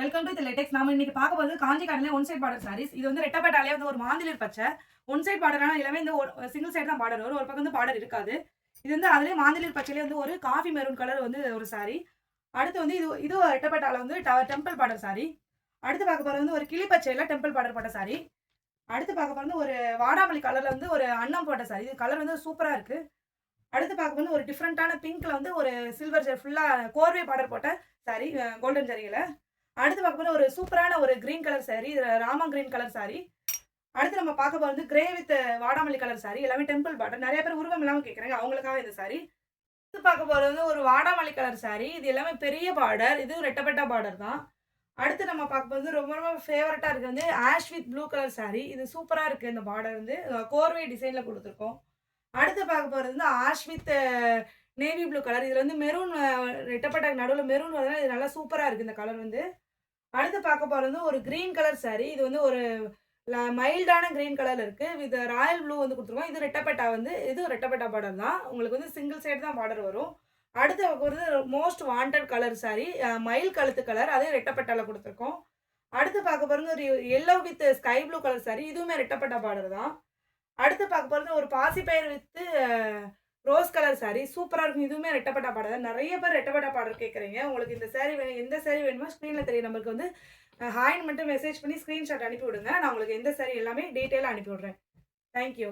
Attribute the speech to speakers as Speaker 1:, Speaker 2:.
Speaker 1: Welcome to the LaTeX. நாம இன்னைக்கு பார்க்க போறது காஞ்சி காட்டன்ல ஒன் சைட் பார்டர் சாரீஸ். இது வந்து ரெட்டப்பட்டாலே வந்து ஒரு மாந்திலர் பச்சை. ஒன் சைட் பார்டரான எல்லாமே இந்த சிங்கிள் சைடு தான் பார்டர் வரும். ஒரு பக்கம் வந்து பார்டர் இருக்காது. இது வந்து அதிலே மாந்திலர் பச்சையிலே வந்து ஒரு காஃபி மெரூன் கலர் வந்து ஒரு சாரி. அடுத்து வந்து இது ரெட்டப்பட்டால வந்து டெம்பிள் பார்டர் சாரி. அடுத்து பார்க்க போறது வந்து ஒரு கிளி பச்சையில டெம்பிள் பார்டர் போட்ட சாரி. அடுத்து பார்க்க போறது ஒரு வாடாமல்லி கலர்ல வந்து ஒரு அன்னம் போட்ட சாரி. இது கலர் வந்து சூப்பரா இருக்கு. அடுத்து பார்க்க போறது ஒரு டிஃபரெண்டான பிங்க்ல வந்து ஒரு சில்வர் ஃபுல்லா கோர்வே பார்டர் போட்ட சாரி, கோல்டன் ஜரிகையில. அடுத்து பார்க்க போது ஒரு சூப்பரான ஒரு கிரீன் கலர் சாரி. இது ராமா கிரீன் கலர் சாரி. அடுத்து நம்ம பார்க்க போறது கிரே வித் வாடாமல்லி கலர் சாரி. எல்லாமே டெம்பிள் பார்டர். நிறைய பேர் உருவம் இல்லாம கேட்குறாங்க, அவங்களுக்காக இந்த சாரி. அடுத்து பார்க்க போறது வந்து ஒரு வாடாமல்லி கலர் சாரி. இது எல்லாமே பெரிய பார்டர். இது ரெட்டப்பட்டா பார்டர் தான். அடுத்து நம்ம பார்க்க போது ரொம்ப ரொம்ப ஃபேவரட்டா இருக்கு வந்து ash with blue colour sorry. இது சூப்பரா இருக்கு. இந்த பார்டர் வந்து கோர்வே டிசைன்ல கொடுத்துருக்கோம். அடுத்து பார்க்க போறது வந்து ash with navy blue colour. இதுல வந்து மெரூன் ரெட்டப்பட்டாக்கு நடுவில் மெரூன் வரதுனால இது நல்லா சூப்பரா இருக்கு இந்த கலர் வந்து. அடுத்து பார்க்க போறது ஒரு கிரீன் கலர் சாரி. இது வந்து ஒரு மைல்டான கிரீன் கலர்ல இருக்கு. வித் ராயல் ப்ளூ வந்து கொடுத்துருக்கோம். இது ரெட்டப்பட்டா வந்து இது ரெட்டப்பட்டா பார்டர் தான். உங்களுக்கு வந்து சிங்கிள் சைடு தான் பார்டர் வரும். அடுத்து ஒரு மோஸ்ட் வாண்டட் கலர் சாரி, மயில் கழுத்து கலர். அதே ரெட்டப்பட்டால கொடுத்துருக்கோம். அடுத்து பார்க்க போறது ஒரு yellow with sky blue colour sorry. இதுவுமே ரெட்டப்பட்டா பார்டர் தான். அடுத்து பார்க்க போறது ஒரு பாசிப்பயிர் வித் ரோஸ் கலர் சாரி. சூப்பரா இருக்கும். இதுவுமே ரெட்டப்பட்டா பார்டர் தான். நிறைய பேர் ரெட்டப்பட்டா பார்டர் கேட்குறீங்க. உங்களுக்கு இந்த சாரி எந்த சாரி வேணுமோ ஸ்க்ரீனில் தெரிய நம்பருக்கு வந்து ஹாய்ன்னு மட்டும் மெசேஜ் பண்ணி ஸ்க்ரீன்ஷாட் அனுப்பி விடுங்க. நான் உங்களுக்கு எந்த சாரி எல்லாமே டீட்டெயிலாக அனுப்பி விடுறேன். தேங்க்யூ.